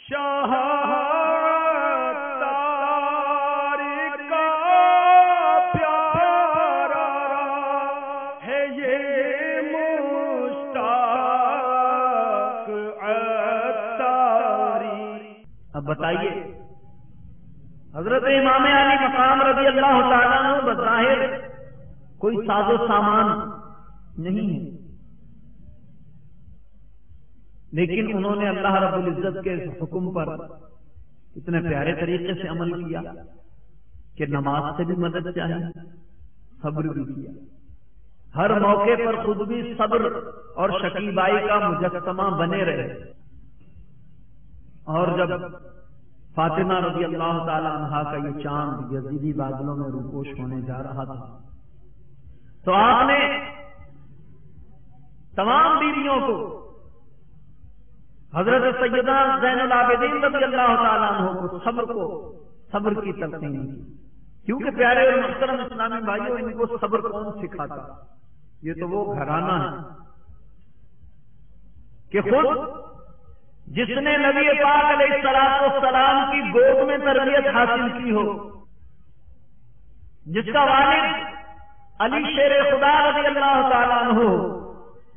شاہ تاریخ کا پیارا ہے یہ مشتاق عطاری۔ اب بتائیے، حضرت امام علی مقام رضی اللہ تعالیٰ عنہ بظاہر کوئی ساز و سامان نہیں ہے، لیکن انہوں نے اللہ رب العزت کے حکم پر اتنے پیارے طریقے سے عمل کیا کہ نماز سے بھی مدد چاہی، صبر بھی کیا، ہر موقع پر خود بھی صبر اور شکیبائی کا مجسمہ بنے رہے۔ اور جب فاطمہ رضی اللہ تعالی عنہا کا یہ چاند یزیدی بادلوں میں روپوش ہونے جا رہا تھا تو آپ نے تمام بیویوں کو، حضرت سیدہ زین العابدین رضی اللہ تعالیٰ عنہ کو صبر کی تلقین کی، کیونکہ پیارے اور محترم اسلامی بھائیوں، ان کو صبر کون سکھاتا؟ یہ تو وہ گھرانہ ہے کہ خود جس نے نبی پاک علیہ السلام کی گود میں تربیت حاصل کی ہو، جس کا والد علی شیر خدا رضی اللہ تعالیٰ عنہ،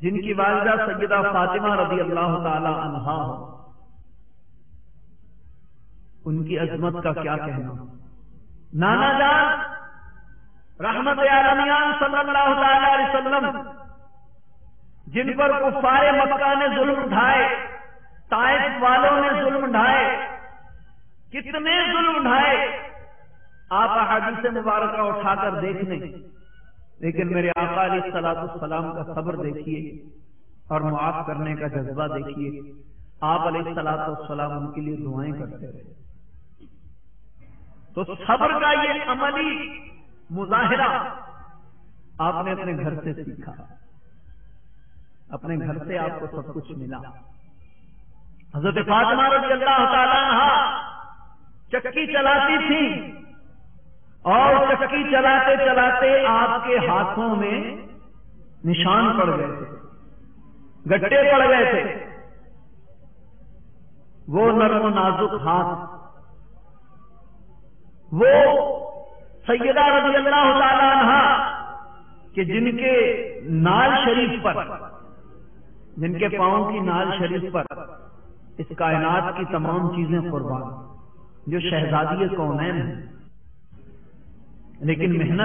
جن کی والدہ سیدہ فاطمہ رضی اللہ تعالی عنہا ہو، ان کی عظمت کا کیا کہنا؟ نانا جان رحمت عالمیان صلی اللہ تعالی علیہ وسلم، جن پر کفار مکہ نے ظلم ڈھائے، طائف والوں نے ظلم ڈھائے، کتنے ظلم ڈھائے، آپ احادیث مبارکہ اٹھا کر دیکھ لیں، لیکن میرے آقا علیہ السلام کا صبر دیکھیے اور معاف کرنے کا جذبہ دیکھیے۔ آپ علیہ السلام ان کے لیے دعائیں کرتے رہے۔ تو صبر کا یہ عملی مظاہرہ آپ نے اپنے گھر سے سیکھا، اپنے گھر سے آپ کو سب کچھ ملا۔ حضرت فاطمہ رضی اللہ تعالیٰ عنہا چکی چلاتی تھی، اور چکی چلاتے چلاتے آپ کے ہاتھوں میں نشان پڑ گئے تھے، گٹے پڑ گئے تھے۔ وہ نرم و نازک ہاتھ، وہ سیدہ رضی اللہ تعالی عنہا کہ جن کے نال شریف پر، جن کے پاؤں کی نال شریف پر اس کائنات کی تمام چیزیں قربان، جو شہزادی کونین ہیں، لیکن محنت